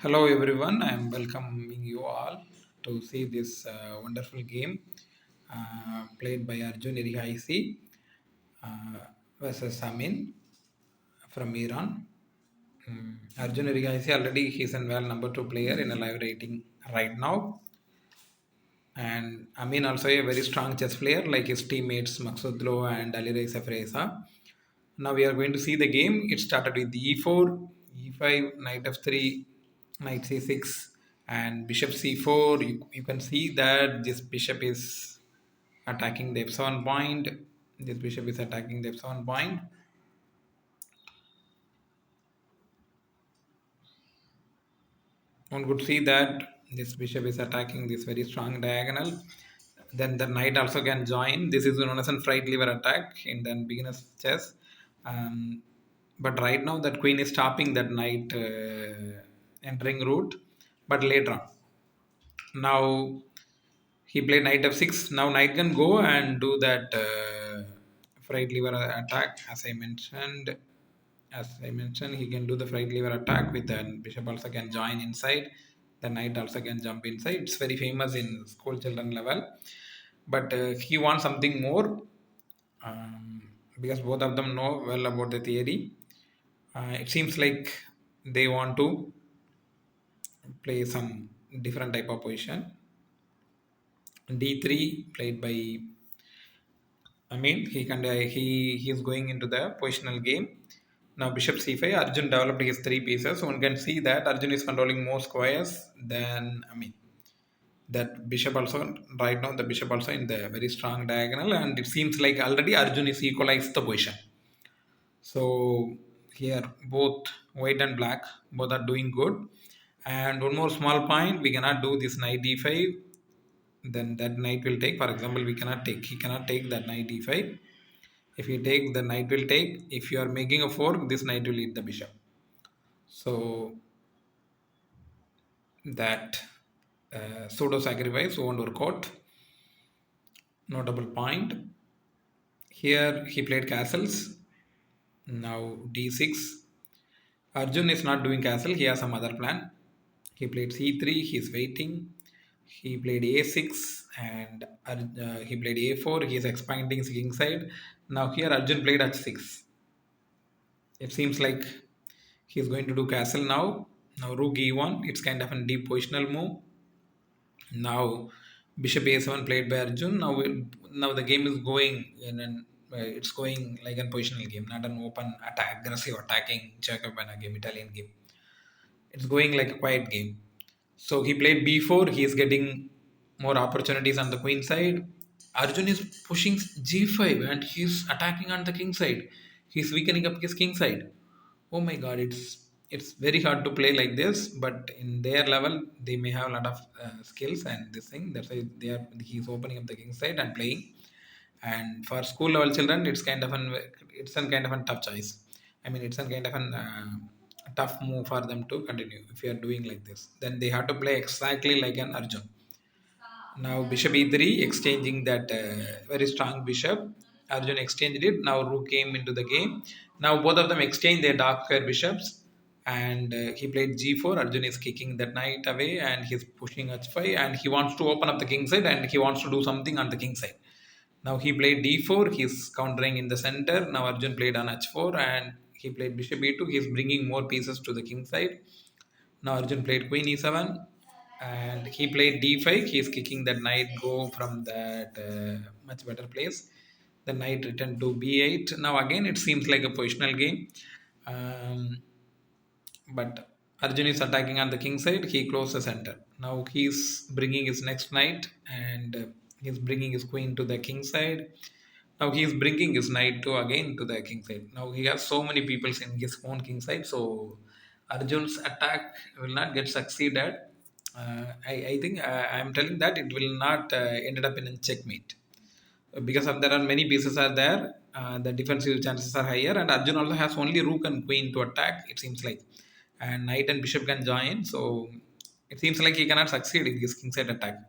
Hello everyone, I am welcoming you all to see this wonderful game played by Arjun Erigaisi uh, versus Amin from Iran. Arjun Erigaisi already he's a well number two player in a live rating right now, and Amin also a very strong chess player like his teammates Maksudlo and Alirai Safreza. Now we are going to see the game. It started with e4, e5, knight f3, knight c6, and bishop c4. You can see that this bishop is attacking the f7 point. This bishop is attacking the f7 point. One could see that this bishop is attacking this very strong diagonal. Then the knight also can join. This is known as a fright lever attack in the beginner's chess. Um, but right now that queen is stopping that knight entering route. But later on, now he played knight f6. Now knight can go and do that fright lever attack as I mentioned. As I mentioned, he can do the fright lever attack with the bishop also can join inside. The knight also can jump inside. It's very famous in school children level. But he wants something more because both of them know well about the theory. It seems like they want to play some different type of position. D3 played by he is going into the positional game. Now bishop c5. Arjun developed his three pieces. One can see that Arjun is controlling more squares than that bishop also right now the bishop also in the very strong diagonal, and it seems like already Arjun is equalized the position. So here both white and black both are doing good. And one more small point, we cannot do this knight d5, then that knight will take. For example, we cannot take, he cannot take that knight d5. If he take, the knight will take. If you are making a fork, this knight will eat the bishop. So that pseudo sacrifice won't work out. Notable point, here he played castles. Now d6. Arjun is not doing castle, he has some other plan. He played c3, he's waiting. He played a6 and he played a4, he is expanding his king side. Now here Arjun played h6. It seems like he's going to do castle now. Now rook e1, it's kind of a deep positional move. Now bishop a7 played by Arjun. Now the game is going in an it's going like a positional game, not an open attack, aggressive attacking Chakabana game, Italian game. It's going like a quiet game. So he played b4. He is getting more opportunities on the queen side. Arjun is pushing g5 and he's attacking on the king side. He's weakening up his king side. Oh my god, it's very hard to play like this. But in their level, they may have a lot of skills and this thing. That's why he's opening up the king side and playing. And for school level children, it's some kind of a tough choice. It's some kind of an tough move for them to continue. If you are doing like this, then they have to play exactly like an Arjun. Now bishop e3, exchanging that very strong bishop. Arjun exchanged it. Now rook came into the game. Now both of them exchange their dark square bishops, and he played g4. Arjun is kicking that knight away, and he's pushing h5, and he wants to open up the king side, and he wants to do something on the king side. Now he played d4. He's countering in the center. Now Arjun played on h4, and he played bishop e2. He's bringing more pieces to the king side. Now Arjun played queen e7 and he played d5. He is kicking that knight go from that much better place. The knight returned to b8. Now again it seems like a positional game. Um, but Arjun is attacking on the king side. He closed the center. Now he's bringing his next knight and he's bringing his queen to the king side. Now he is bringing his knight to again to the king side. Now he has so many people in his own king side. So Arjun's attack will not get succeeded. I think I am telling that it will not ended up in a checkmate because of there are many pieces are there. The defensive chances are higher, and Arjun also has only rook and queen to attack. It seems like, and knight and bishop can join. So it seems like he cannot succeed in his kingside attack.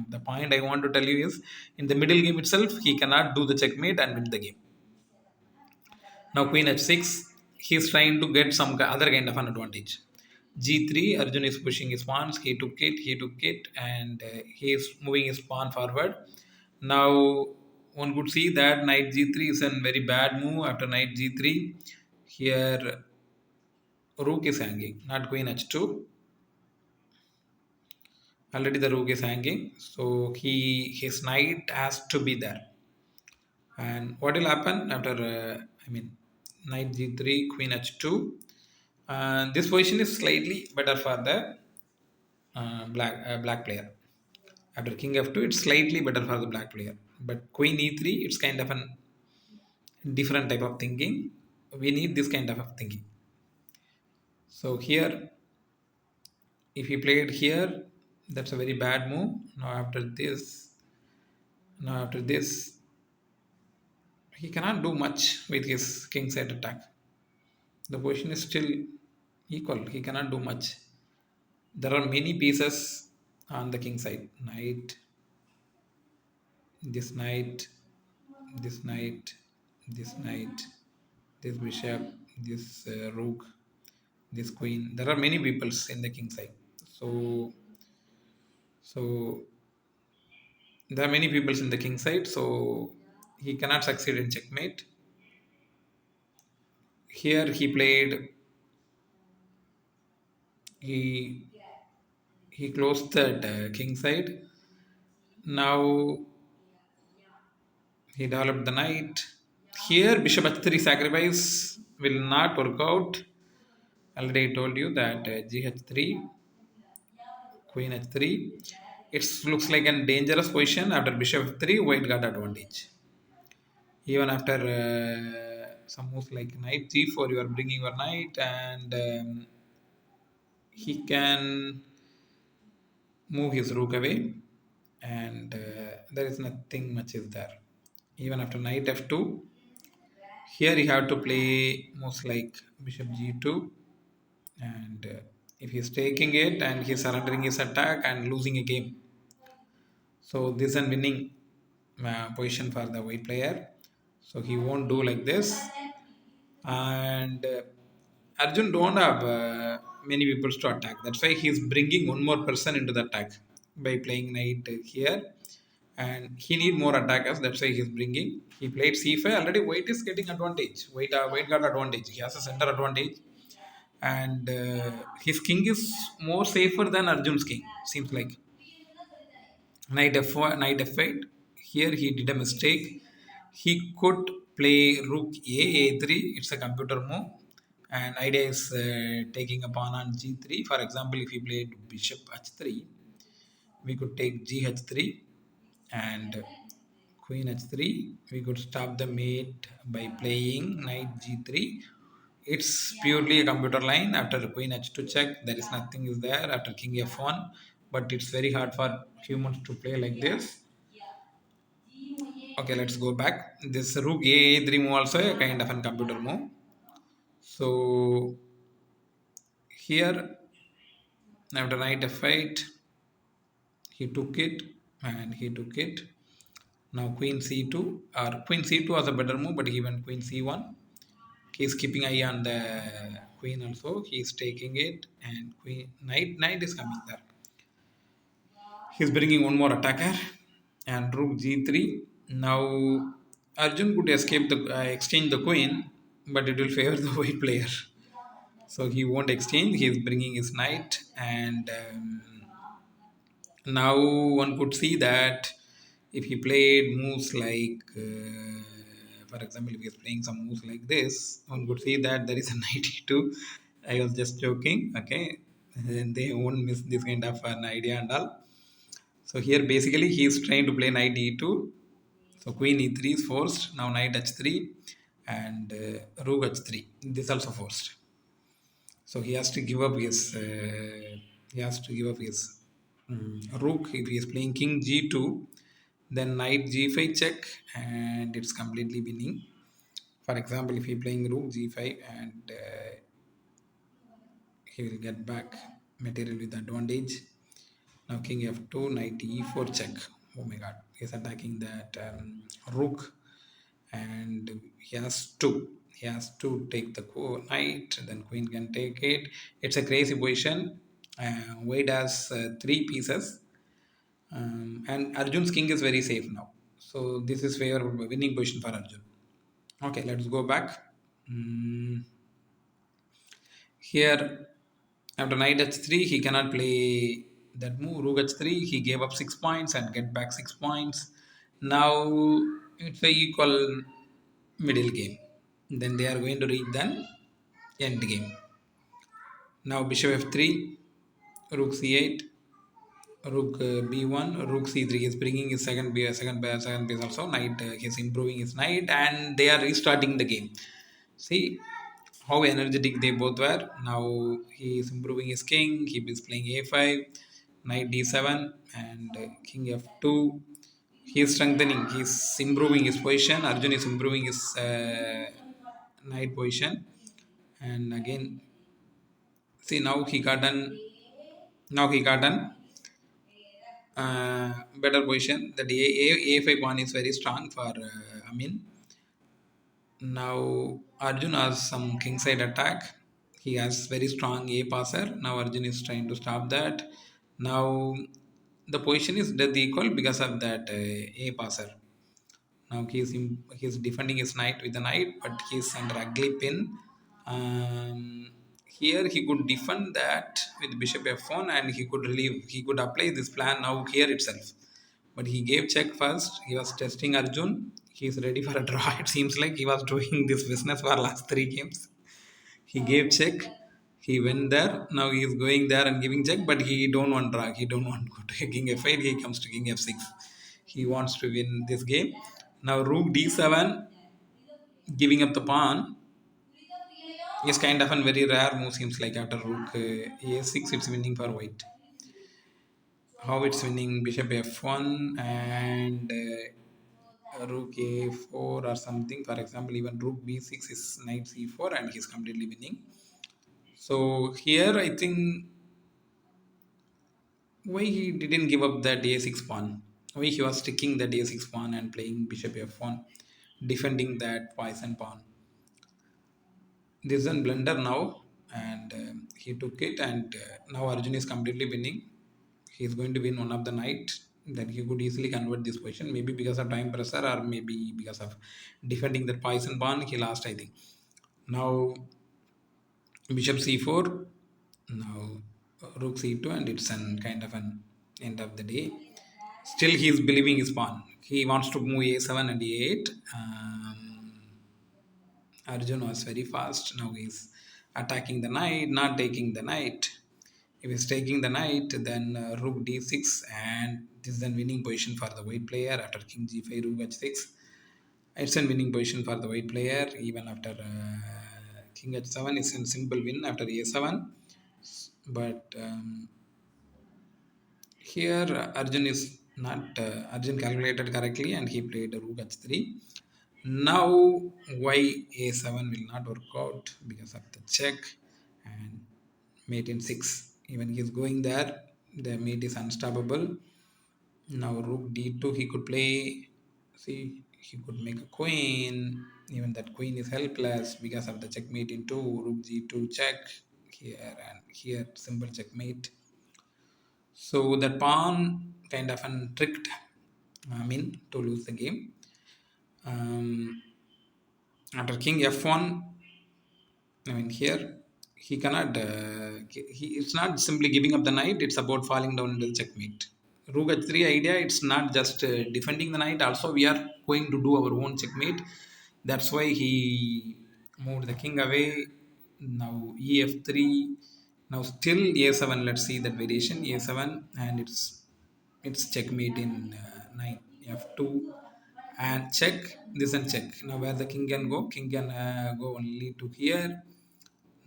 The point I want to tell you is, in the middle game itself, he cannot do the checkmate and win the game. Now queen h6, he is trying to get some other kind of an advantage. G3, Arjun is pushing his pawns. He took it, and he is moving his pawn forward. Now, one could see that knight G3 is a very bad move after knight G3. Here, rook is hanging, not queen H2. Already the rook is hanging, so his knight has to be there. And what will happen after, knight G3, queen H2? This position is slightly better for the black player. After king f2, it's slightly better for the black player. But queen e3, it's kind of a different type of thinking. We need this kind of thinking. So here, if he played here, that's a very bad move. Now after this, he cannot do much with his king side attack. The position is still equal. He cannot do much. There are many pieces on the king side. Knight, this knight, this knight, this knight, this bishop, this rook, this queen. There are many peoples in the king side. So there are many peoples in the king side. So he cannot succeed in checkmate. Here he he closed that king side. Now he developed the knight. Here bishop h3 sacrifice will not work out. Already I told you that gh3, queen h3. It looks like a dangerous position. After bishop f3, white got advantage. Even after some moves like knight g4, you are bringing your knight, and he can move his rook away, and there is nothing much is there. Even after knight f2, here you have to play moves like bishop g2, and if he's taking it and he's surrendering his attack and losing a game, so this is a winning position for the white player. So he won't do like this, and Arjun don't have many people to attack. That's why he's bringing one more person into the attack by playing knight here, and he need more attackers. That's why he's bringing. He played c5 already. White is getting advantage. White got advantage. He has a center advantage, and his king is more safer than Arjun's king. Seems like knight f1, knight f8. Here he did a mistake. He could play rook a3. It's a computer move, and idea is taking a pawn on g3. For example, if he played bishop h3, we could take gh3 and queen h3. We could stop the mate by playing knight g3. It's purely a computer line. After queen h2 check, there is nothing is there. After king f1, but it's very hard for humans to play like this. Okay, let's go back. This rook a3 move also a kind of a computer move. So here after knight f8, he took it and he took it. Now queen c2, or queen c2 was a better move, but he went queen c1. He's keeping eye on the queen also. He's taking it, and queen knight is coming there. He's bringing one more attacker, and rook g3. Now Arjun could escape the exchange the queen, but it will favor the white player. So he won't exchange. He's bringing his knight, and now one could see that if he played moves like, for example, if he is playing some moves like this, one could see that there is a knight e2. I was just joking, okay? And they won't miss this kind of an idea and all. So here basically he is trying to play knight e2. So queen e3 is forced. Now knight h3 and rook h3. This also forced. So he has to give up his rook. If he is playing king g2, then knight g5 check, and it's completely winning. For example, if he playing rook g5, and he will get back material with advantage. Now king f2, knight e4 check. Oh my god, he's attacking that rook, and he has two. He has to take the knight, then queen can take it. It's a crazy position. White has three pieces, and Arjun's king is very safe now. So this is favorable winning position for Arjun. Okay, let's go back. Mm, Here, after knight h3, he cannot play that move. Rook h3, he gave up 6 points and get back 6 points. Now it's a equal middle game. Then they are going to reach then end game. Now bishop f3, rook c8, rook b1, rook c3 is bringing his second piece also. Knight, he's improving his knight, and they are restarting the game. See how energetic they both were. Now he is improving his king. He is playing a5, knight d7, and king f2. He is strengthening. He is improving his position. Arjun is improving his knight position. And again, see now he got an now he got an better position. That a5 pawn is very strong for Amin. Now Arjun has some kingside attack. He has very strong A passer. Now Arjun is trying to stop that. Now the position is dead equal because of that A passer. Now he's defending his knight with the knight, but he's under ugly pin. Here he could defend that with bishop f1, and he could relieve. He could apply this plan now here itself. But he gave check first. He was testing Arjun. He's ready for a draw. It seems like he was doing this business for last three games. He gave check. He went there. Now he is going there and giving check, but he don't want drag. He don't want to go to king f8. He comes to king f6. He wants to win this game. Now rook d7, giving up the pawn, is kind of a very rare move. Seems like after rook a6, it's winning for white. How it's winning? Bishop f1 and rook a4 or something. For example, even rook b6 is knight c4, and he's completely winning. So here I think why he didn't give up that a6 pawn. Why he was sticking that a6 pawn and playing bishop f1, defending that poison pawn. This is a blunder now, and he took it, and now Arjun is completely winning. He is going to win one of the night. Then he could easily convert this position, maybe because of time pressure or maybe because of defending that poison pawn. He lost, I think. Now bishop c4, now rook c2, and it's an kind of an end of the day. Still he is believing his pawn. He wants to move a7 and a8. Arjun was very fast. Now he's attacking the knight, not taking the knight. If he's taking the knight, then rook d6, and this is a winning position for the white player. After king g5, rook h6, it's a winning position for the white player. Even after king h7, it's a simple win after a7. But here Arjun is not Arjun calculated correctly, and he played rook h3. Now why a7 will not work out? Because of the check and mate in 6. Even he is going there, the mate is unstoppable. Now rook d2, he could play. See, he could make a queen. Even that queen is helpless because of the checkmate in 2. Rook g2 check here, and here simple checkmate. So that pawn kind of tricked Amin to lose the game. Um, After king f1, I mean here he cannot. It's not simply giving up the knight. It's about falling down into the checkmate. Rook h3 idea. It's not just defending the knight. Also, we are going to do our own checkmate. That's why he moved the king away. Now ef3. Now still a7. Let's see that variation a7, and it's checkmate in knight f2 and check this and check. Now where the king can go? King can go only to here.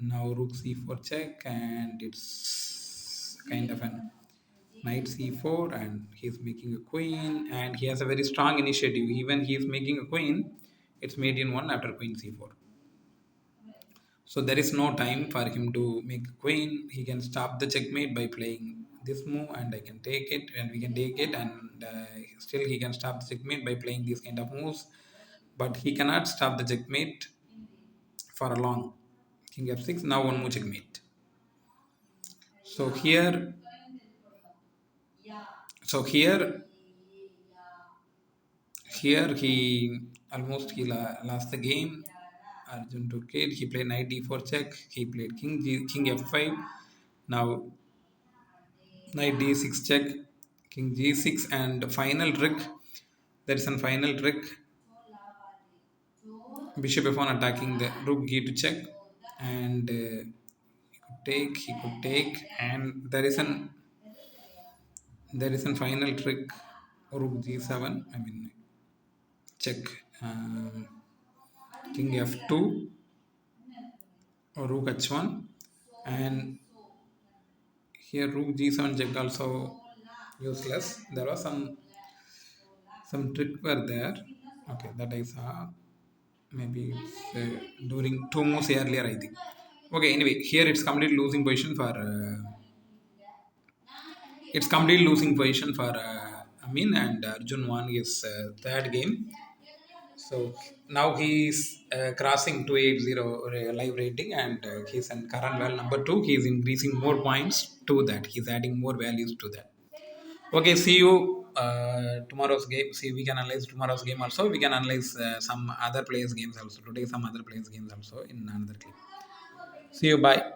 Now rook c4 check, and it's kind of an knight c4, and he's making a queen, and he has a very strong initiative. Even he is making a queen, it's made in one after queen c4. So there is no time for him to make a queen. He can stop the checkmate by playing this move, and I can take it, and we can take it, and still he can stop the checkmate by playing these kind of moves. But he cannot stop the checkmate for a long. King f6. Now one more checkmate. So here, so here he almost lost the game. Arjun took it. He played knight d4 check. He played king f5. Now knight d6 check, king g6, and final trick. There is a final trick. Bishop f1 attacking the rook g to check, and he could take. He could take, and there is a final trick. Rook g7. I mean check. Um, king f2 or rook h1, and here rook g7 check also useless. There was some trick were there. Okay, that I saw. Maybe it's during two moves earlier, I think. Okay, anyway, here it's completely losing position for Amin, and Arjun won his third game. So now he's crossing 280 live rating, and he's in current well number two. He's increasing more points to that. He's adding more values to that. Okay, see you tomorrow's game. See, we can analyze tomorrow's game also. We can analyze some other players' games also. Today, some other players' games also in another clip. See you. Bye.